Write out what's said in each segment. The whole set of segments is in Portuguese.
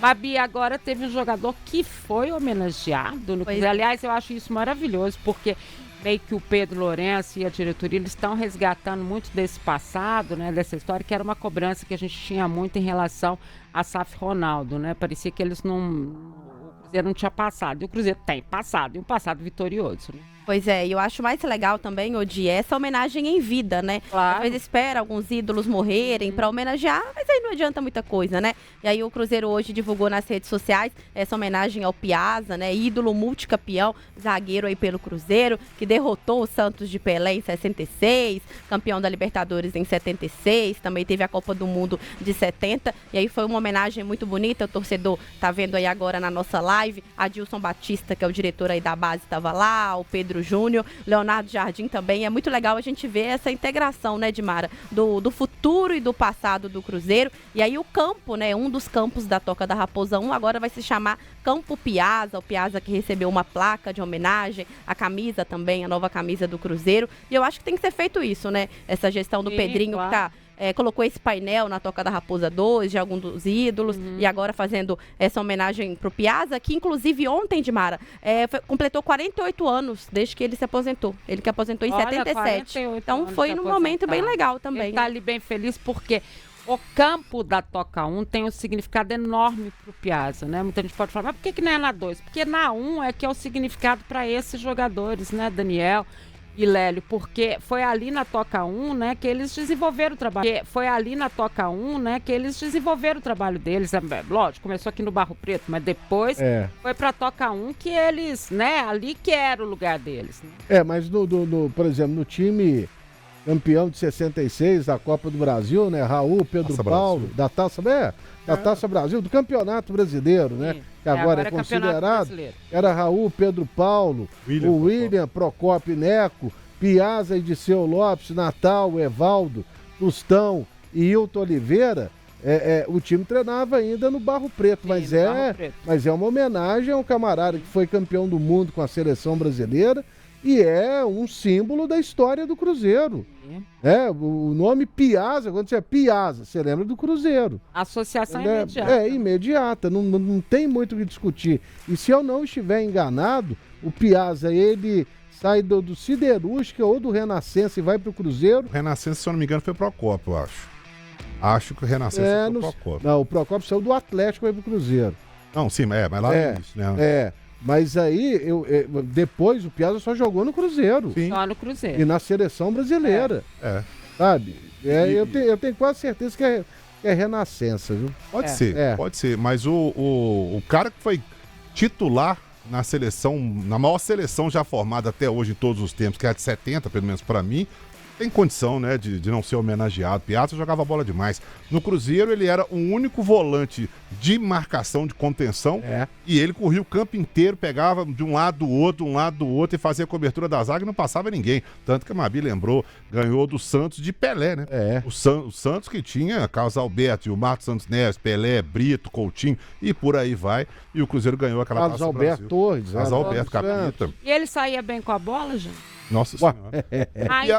Babi, agora teve um jogador que foi homenageado no Cruzeiro. Aliás, eu acho isso maravilhoso, porque meio que o Pedro Lourenço e a diretoria eles estão resgatando muito desse passado, né, dessa história, que era uma cobrança que a gente tinha muito em relação a SAF Ronaldo, né? Parecia que eles não... O Cruzeiro não tinha passado. E o Cruzeiro tem passado, e um passado vitorioso, né? Pois é, e eu acho mais legal também, Odi, essa homenagem em vida, né? Claro. Às vezes espera alguns ídolos morrerem pra homenagear, mas aí não adianta muita coisa, né? E aí o Cruzeiro hoje divulgou nas redes sociais essa homenagem ao Piazza, né? Ídolo multicampeão, zagueiro aí pelo Cruzeiro, que derrotou o Santos de Pelé em 66, campeão da Libertadores em 76, também teve a Copa do Mundo de 70, e aí foi uma homenagem muito bonita, o torcedor tá vendo aí agora na nossa live, Adilson Batista, que é o diretor aí da base, estava lá, o Pedro Júnior, Leonardo Jardim também. É muito legal a gente ver essa integração, né, Dimara, do futuro e do passado do Cruzeiro. E aí o campo, né, um dos campos da Toca da Raposa 1 agora vai se chamar Campo Piazza, o Piazza que recebeu uma placa de homenagem, a camisa também, a nova camisa do Cruzeiro. E eu acho que tem que ser feito isso, né, essa gestão do Pedrinho, claro, que tá... colocou esse painel na Toca da Raposa 2, de alguns dos ídolos, e agora fazendo essa homenagem pro Piazza, que inclusive ontem, Dimara, completou 48 anos desde que ele se aposentou. Ele que aposentou em 77. Então foi num momento bem legal também. Ele tá ali bem feliz porque o campo da Toca 1 tem um significado enorme pro Piazza, né? Muita gente pode falar, mas por que não é na 2? Porque na 1 é que é o significado para esses jogadores, né, Daniel e Lélio, porque foi ali na Toca 1, né, que eles desenvolveram o trabalho. Deles. Lógico, começou aqui no Barro Preto, mas depois foi pra Toca 1 que eles, né, ali que era o lugar deles. Né? Mas por exemplo, no time campeão de 66 da Copa do Brasil, né, Raul, Pedro Paulo, Brasil. Da Taça Brasil, do Campeonato Brasileiro, né? Sim. Que agora é considerado, era Raul, Pedro Paulo, o William, Procópio Neco, Piazza e Diceu Lopes, Natal, Evaldo, Tostão e Hilton Oliveira. O time treinava ainda no Barro Preto, mas é uma homenagem ao camarada que foi campeão do mundo com a seleção brasileira e é um símbolo da história do Cruzeiro. O nome Piazza, quando você é Piazza, você lembra do Cruzeiro. Associação imediata. Imediata, não tem muito o que discutir. E se eu não estiver enganado, o Piazza, ele sai do Siderúrgica ou do Renascença e vai pro Cruzeiro. O Renascença, se eu não me engano, foi Procópio, eu acho. Acho que o Renascença foi Procópio. Não, o Procópio saiu do Atlético e vai pro Cruzeiro. Não, sim, mas lá é isso, né? Mas aí, depois o Piazza só jogou no Cruzeiro. Sim. Só no Cruzeiro. E na seleção brasileira. Sabe? Eu tenho quase certeza que é Renascença, viu? Pode ser. Mas o cara que foi titular na seleção, na maior seleção já formada até hoje em todos os tempos, que é a de 70, pelo menos pra mim, tem condição, né, de não ser homenageado. Piazza jogava bola demais. No Cruzeiro, ele era o único volante de marcação, de contenção, e ele corria o campo inteiro, pegava de um lado do outro, e fazia a cobertura da zaga e não passava ninguém. Tanto que a Mabi lembrou, ganhou do Santos de Pelé, né? O Santos que tinha Carlos Alberto, Gilmar Santos Neves, Pelé, Brito, Coutinho, e por aí vai. E o Cruzeiro ganhou aquela Taça Brasil. Alberto Torres. Carlos Alberto, capita. E ele saía bem com a bola, gente? Nossa Senhora.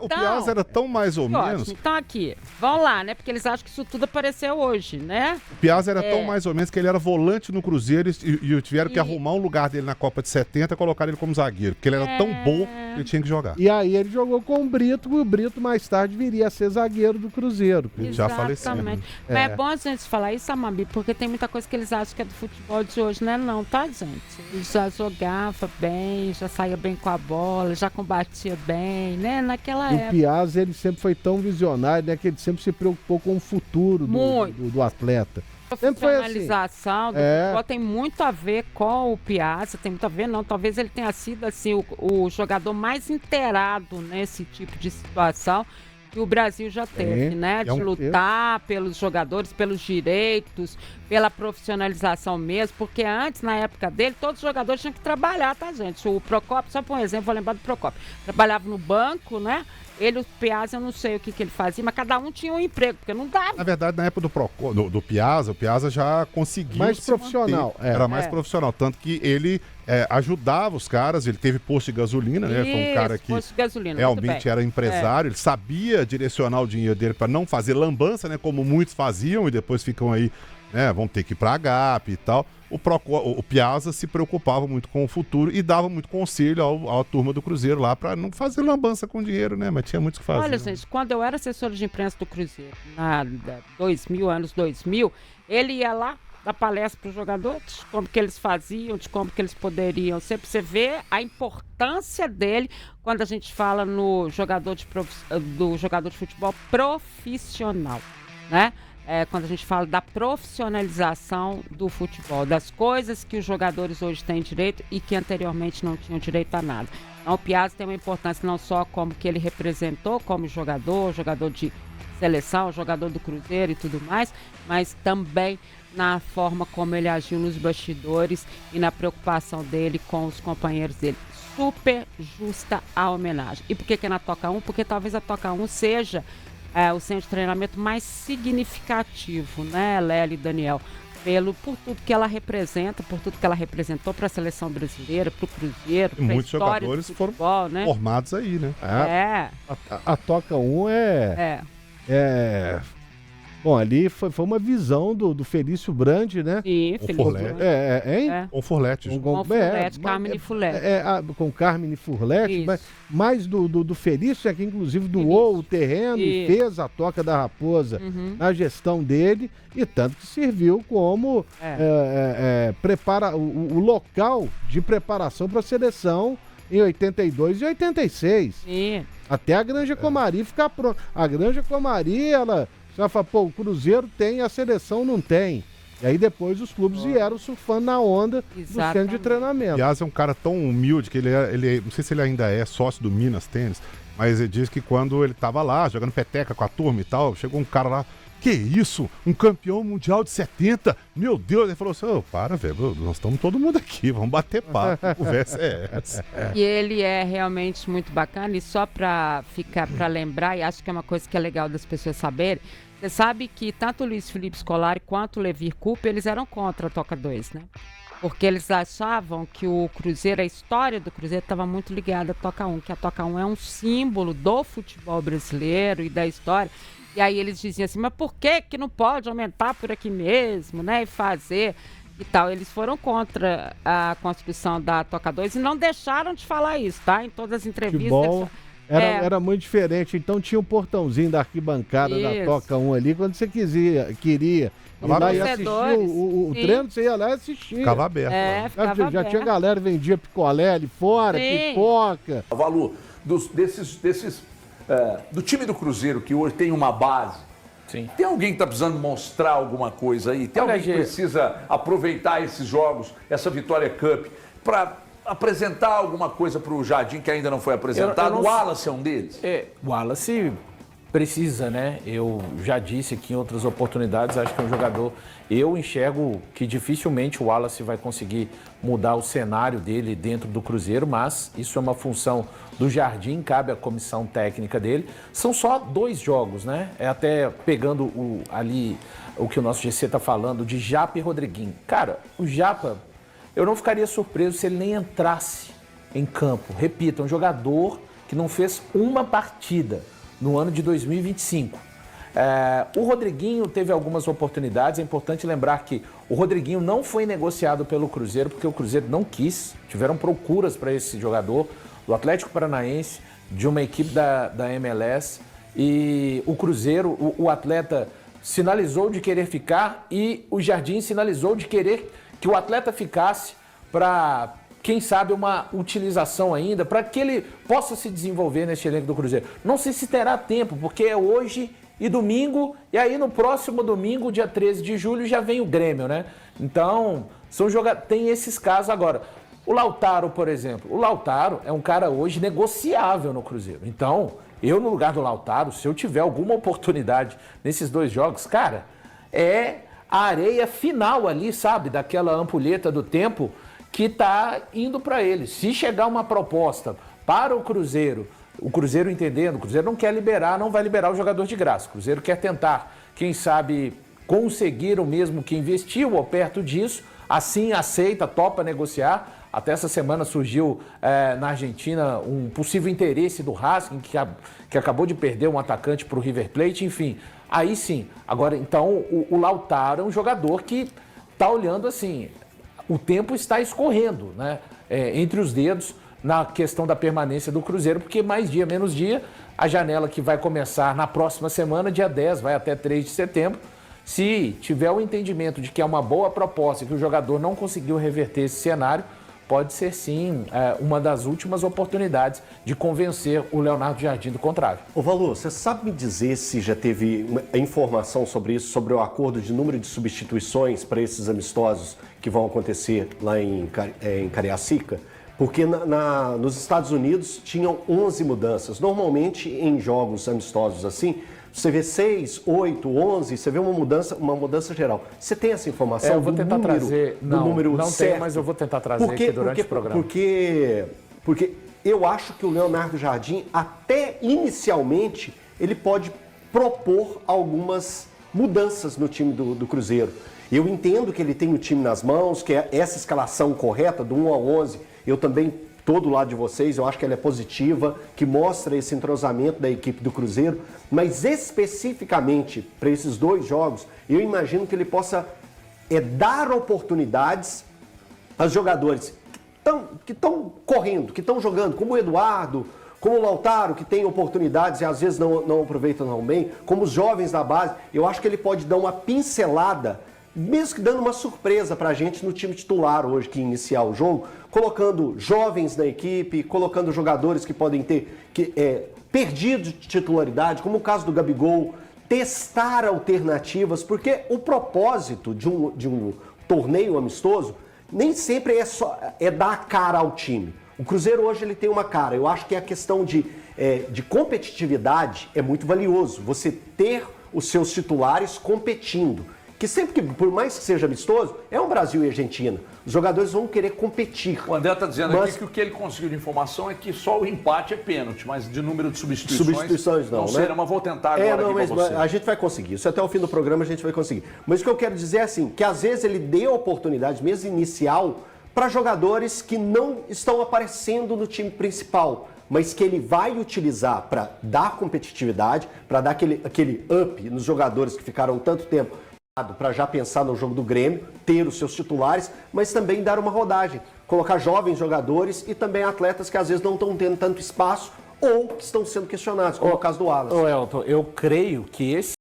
O Piazza era tão mais ou menos... Então aqui, vamos lá, né? Porque eles acham que isso tudo apareceu hoje, né? O Piazza era tão mais ou menos que ele era volante no Cruzeiro e tiveram que arrumar um lugar dele na Copa de 70 e colocar ele como zagueiro. Porque ele era tão bom que ele tinha que jogar. E aí ele jogou com o Brito, e o Brito mais tarde viria a ser zagueiro do Cruzeiro. Já faleceu. Mas é bom a gente falar isso, Amabi, porque tem muita coisa que eles acham que é do futebol de hoje, né? Não, tá, gente? Ele já jogava bem, já saía bem com a bola, já combatia bem, né? Naquela época. O Piazza, ele sempre foi tão visionário, né? Que ele sempre se preocupou com o futuro do atleta. A profissionalização do futebol tem muito a ver com o Piazza, tem muito a ver, não. Talvez ele tenha sido, assim, o jogador mais inteirado nesse tipo de situação que o Brasil já teve, né? De lutar pelos jogadores, pelos direitos, pela profissionalização mesmo, porque antes, na época dele, todos os jogadores tinham que trabalhar, tá, gente? O Procópio, só por um exemplo, vou lembrar do Procópio, trabalhava no banco, né? Ele, o Piazza, eu não sei o que ele fazia, mas cada um tinha um emprego, porque não dava. Na verdade, na época do Piazza, o Piazza já conseguiu mais profissional. Era mais profissional, tanto que ele ajudava os caras, ele teve posto de gasolina, né? Foi um cara que realmente era empresário, ele sabia direcionar o dinheiro dele para não fazer lambança, né? Como muitos faziam e depois ficam aí né, vão ter que ir para a GAP e tal. O Piazza se preocupava muito com o futuro e dava muito conselho à turma do Cruzeiro lá para não fazer lambança com dinheiro, né? Mas tinha muito o que fazer. Olha, gente, quando eu era assessora de imprensa do Cruzeiro, anos 2000, ele ia lá dar palestra para os jogadores, como que eles faziam, de como que eles poderiam ser, para você ver a importância dele quando a gente fala no do jogador de futebol profissional, né? Quando a gente fala da profissionalização do futebol, das coisas que os jogadores hoje têm direito e que anteriormente não tinham direito a nada. Então o Piazza tem uma importância não só como que ele representou como jogador de seleção, jogador do Cruzeiro e tudo mais, mas também na forma como ele agiu nos bastidores e na preocupação dele com os companheiros dele. Super justa a homenagem. E por que é na Toca 1? Porque talvez a Toca 1 seja o centro de treinamento mais significativo, né, Lélia e Daniel? Por tudo que ela representa, por tudo que ela representou para a seleção brasileira, para o Cruzeiro, para a muitos história jogadores do futebol, foram né? formados aí, né? A Toca 1 Bom, ali foi uma visão do Felício Brandi, né? Sim, Felício Brandi. Com Furlete. Carmine Furlete. Com Carmine Furlete, mas do Felício, que inclusive doou o terreno e fez a Toca da Raposa na gestão dele, e tanto que serviu como o local de preparação para a seleção em 82 e 86. Sim. Até a Granja Comari ficar pronta. A Granja Comari, ela já fala, o Cruzeiro tem, a seleção não tem. E aí depois os clubes vieram surfando na onda do centro de treinamento. Piazza é um cara tão humilde que ele não sei se ele ainda é sócio do Minas Tênis, mas ele diz que quando ele tava lá, jogando peteca com a turma e tal, chegou um cara lá, que isso? Um campeão mundial de 70? Meu Deus! Ele falou assim, para, velho, nós estamos todo mundo aqui, vamos bater papo, a conversa é essa. E ele é realmente muito bacana, e só para lembrar, e acho que é uma coisa que é legal das pessoas saberem, você sabe que tanto o Luiz Felipe Scolari quanto o Levir Coupe, eles eram contra a Toca 2, né? Porque eles achavam que o Cruzeiro, a história do Cruzeiro estava muito ligada à Toca 1, que a Toca 1 é um símbolo do futebol brasileiro e da história. E aí eles diziam assim, mas por que não pode aumentar por aqui mesmo, né? E fazer e tal. Eles foram contra a construção da Toca 2 e não deixaram de falar isso, tá? Em todas as entrevistas. Era muito diferente, então tinha um portãozinho da arquibancada da Toca 1 ali, quando você queria ir lá e assistir o treino, você ia lá e assistia. Ficava aberto. Já tinha galera que vendia picolé ali fora, pipoca. Valu, do time do Cruzeiro, que hoje tem uma base, tem alguém que está precisando mostrar alguma coisa aí? Tem alguém que precisa aproveitar esses jogos, essa Vitória Cup, para apresentar alguma coisa para o Jardim que ainda não foi apresentado? O Wallace é um deles? O Wallace precisa, né? Eu já disse aqui em outras oportunidades, acho que é um jogador... Eu enxergo que dificilmente o Wallace vai conseguir mudar o cenário dele dentro do Cruzeiro, mas isso é uma função do Jardim, cabe à comissão técnica dele. São só 2 jogos, né? Até pegando ali o que o nosso GC está falando de Japa e Rodriguinho. Cara, o Japa... Eu não ficaria surpreso se ele nem entrasse em campo. Repito, é um jogador que não fez uma partida no ano de 2025. O Rodriguinho teve algumas oportunidades. É importante lembrar que o Rodriguinho não foi negociado pelo Cruzeiro porque o Cruzeiro não quis. Tiveram procuras para esse jogador do Atlético Paranaense, de uma equipe da MLS. E o Cruzeiro, o atleta sinalizou de querer ficar e o Jardim sinalizou de querer que o atleta ficasse para, quem sabe, uma utilização ainda, para que ele possa se desenvolver neste elenco do Cruzeiro. Não sei se terá tempo, porque é hoje e domingo, e aí no próximo domingo, dia 13 de julho, já vem o Grêmio, né? Então, tem esses casos agora. O Lautaro, por exemplo, o Lautaro é um cara hoje negociável no Cruzeiro. Então, eu no lugar do Lautaro, se eu tiver alguma oportunidade nesses 2 jogos, cara, a areia final ali, sabe, daquela ampulheta do tempo que tá indo para ele. Se chegar uma proposta para o Cruzeiro entendendo, o Cruzeiro não quer liberar, não vai liberar o jogador de graça. O Cruzeiro quer tentar, quem sabe, conseguir o mesmo que investiu ou perto disso, assim aceita, topa negociar. Até essa semana surgiu na Argentina um possível interesse do Racing, que acabou de perder um atacante para o River Plate, enfim. aí sim. Agora, então, o Lautaro é um jogador que está olhando assim, o tempo está escorrendo, né? Entre os dedos na questão da permanência do Cruzeiro, porque mais dia, menos dia, a janela que vai começar na próxima semana, dia 10, vai até 3 de setembro, se tiver o entendimento de que é uma boa proposta e que o jogador não conseguiu reverter esse cenário, pode ser sim uma das últimas oportunidades de convencer o Leonardo Jardim do contrário. Ô Valu, você sabe me dizer se já teve informação sobre isso, sobre o acordo de número de substituições para esses amistosos que vão acontecer lá em Cariacica? Porque nos Estados Unidos tinham 11 mudanças. Normalmente em jogos amistosos assim, você vê 6, 8, 11, você vê uma mudança geral. Você tem essa informação? Eu vou tentar trazer. Não tem, mas eu vou tentar trazer aqui durante o programa. Porque eu acho que o Leonardo Jardim, até inicialmente, ele pode propor algumas mudanças no time do Cruzeiro. Eu entendo que ele tem o time nas mãos, que é essa escalação correta, do 1 ao 11, eu também estou do lado de vocês, eu acho que ela é positiva, que mostra esse entrosamento da equipe do Cruzeiro, mas especificamente para esses 2 jogos, eu imagino que ele possa dar oportunidades aos jogadores que estão correndo, que estão jogando, como o Eduardo, como o Lautaro, que tem oportunidades e às vezes não aproveitam tão bem, como os jovens da base. Eu acho que ele pode dar uma pincelada, mesmo que dando uma surpresa para a gente no time titular hoje, que iniciar o jogo, colocando jovens na equipe, colocando jogadores que podem ter perdido de titularidade, como o caso do Gabigol, testar alternativas, porque o propósito de um torneio amistoso nem sempre é dar a cara ao time. O Cruzeiro hoje ele tem uma cara. Eu acho que a questão de competitividade é muito valioso. Você ter os seus titulares competindo. Que sempre que, por mais que seja amistoso, é um Brasil e Argentina. Os jogadores vão querer competir. O André está dizendo aqui que o que ele conseguiu de informação é que só o empate é pênalti, mas de número de substituições não, né? Será, mas vou tentar agora mas você. A gente vai conseguir. Isso até o fim do programa a gente vai conseguir. Mas o que eu quero dizer é assim, que às vezes ele dê oportunidade, mesmo inicial, para jogadores que não estão aparecendo no time principal, mas que ele vai utilizar para dar competitividade, para dar aquele up nos jogadores que ficaram tanto tempo para já pensar no jogo do Grêmio, ter os seus titulares, mas também dar uma rodagem, colocar jovens jogadores e também atletas que às vezes não estão tendo tanto espaço ou que estão sendo questionados, como o caso do Wallace. Elton, eu creio que esse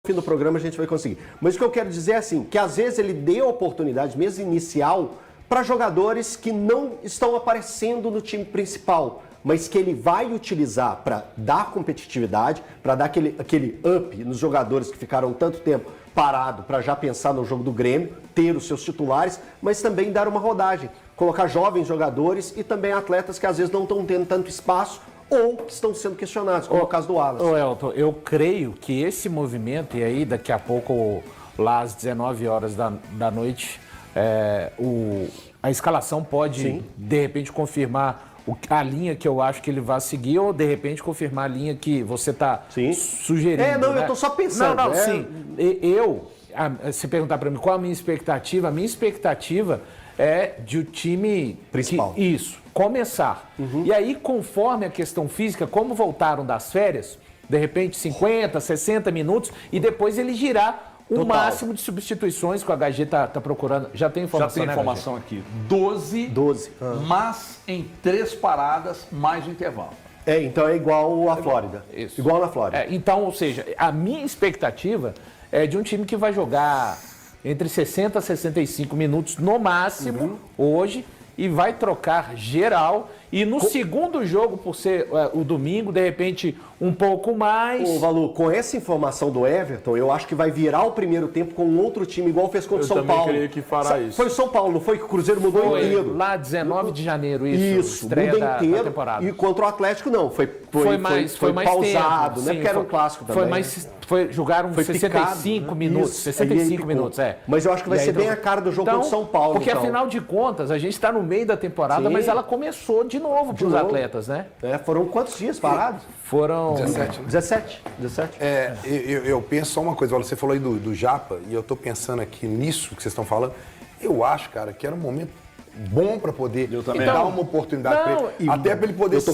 fim do programa a gente vai conseguir. Mas o que eu quero dizer é assim, que às vezes ele dê oportunidade, mesmo inicial, para jogadores que não estão aparecendo no time principal, mas que ele vai utilizar para dar competitividade, para dar aquele up nos jogadores que ficaram tanto tempo parado para já pensar no jogo do Grêmio, ter os seus titulares, mas também dar uma rodagem, colocar jovens jogadores e também atletas que às vezes não estão tendo tanto espaço ou que estão sendo questionados, como é o caso do Wallace. Elton, eu creio que esse movimento, e aí daqui a pouco, lá às 19 horas da noite, a escalação pode, sim, de repente, confirmar a linha que eu acho que ele vai seguir ou, de repente, confirmar a linha que você está sugerindo. Eu estou só pensando. Sim. Se perguntar para mim qual a minha expectativa é de o time principal. Começar. Uhum. E aí, conforme a questão física, como voltaram das férias, de repente 50, 60 minutos, e depois ele girar o máximo de substituições que o HG está procurando. Já tem informação, Já tem informação aqui. 12. Mas em 3 paradas mais o intervalo. Então é igual à Flórida. Isso. Igual na Flórida. Então, ou seja, a minha expectativa é de um time que vai jogar entre 60 a 65 minutos no máximo hoje e vai trocar geral. E no segundo jogo, por ser o domingo, de repente, um pouco mais. Ô, Valu, com essa informação do Everton, eu acho que vai virar o primeiro tempo com um outro time, igual fez contra o São Paulo. Eu creio que fará isso. Foi o São Paulo, não foi que o Cruzeiro mudou inteiro? Lá 19 de janeiro, isso estreia muda inteiro. Da temporada. E contra o Atlético, não. Foi mais pausado, tempo, né? Porque era um clássico também. Jogaram 65 minutos. Isso. 65 minutos, Mas eu acho que vai ser bem a cara do jogo contra o São Paulo. Porque, afinal de contas, a gente está no meio da temporada, mas ela começou de novo para os atletas, né? Foram quantos dias parados? Foram 17. 17. Eu penso só uma coisa, você falou aí do Japa, e eu tô pensando aqui nisso que vocês estão falando. Eu acho, cara, que era um momento bom para poder também. dar uma oportunidade para ele. Até para ele poder se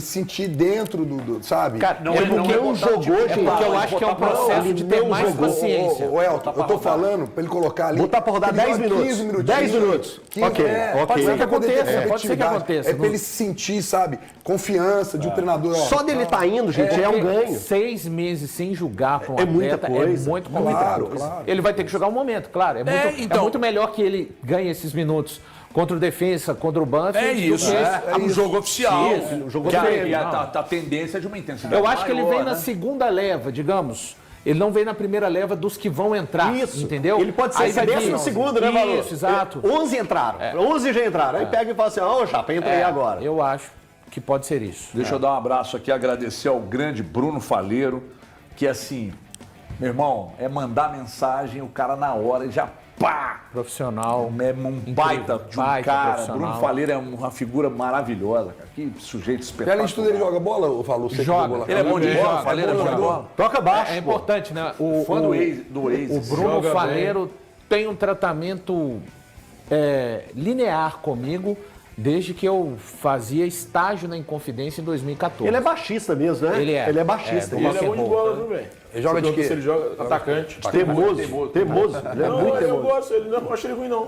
sentir dentro do sabe? Cara, não, ele não jogou, gente. Porque eu acho que é um processo de ter mais paciência. O Elton, eu tô falando para ele colocar ali. Botar para rodar 10 minutos. 15 minutos. 10 minutos. Ok. Pode ser que aconteça. É para ele sentir, sabe, confiança de um treinador. Só dele tá indo, gente, é um ganho. 6 meses sem jogar para um atleta muita coisa. É muito claro. Ele vai ter que jogar um momento, claro. É muito melhor que ele ganhe esses minutos contra o Defensa, contra o Banfield. É isso, um jogo oficial. Um jogo oficial. E a tendência é de uma intensidade Eu acho que ele vem na né? segunda leva, digamos. Ele não vem na primeira leva dos que vão entrar, entendeu? Ele pode ser esse 12º, né, Valor? Isso, exato. 11 entraram, 11 já entraram. Aí pega e fala assim, ô, chapa, entra aí agora. Eu acho que pode ser isso. Deixa eu dar um abraço aqui, agradecer ao grande Bruno Faleiro, que assim, meu irmão, é mandar mensagem, o cara na hora já pá! Profissional. É um baita de um cara. Bruno Faleiro é uma figura maravilhosa, cara. Que sujeito espetacular. Além de tudo, ele joga bola, ou falou? Joga. Ele é bom de bola, Faleiro é bom de bola. Toca baixo. É importante, né? Fã do ex. O Bruno Faleiro tem um tratamento linear comigo desde que eu fazia estágio na Inconfidência em 2014. Ele é baixista mesmo, né? Ele é baixista. Ele é bom de bola, viu, velho? Ele joga de quê? Ele joga atacante. Teimoso. Ele é muito Eu teimoso. gosto, ele não acho ele ruim, não.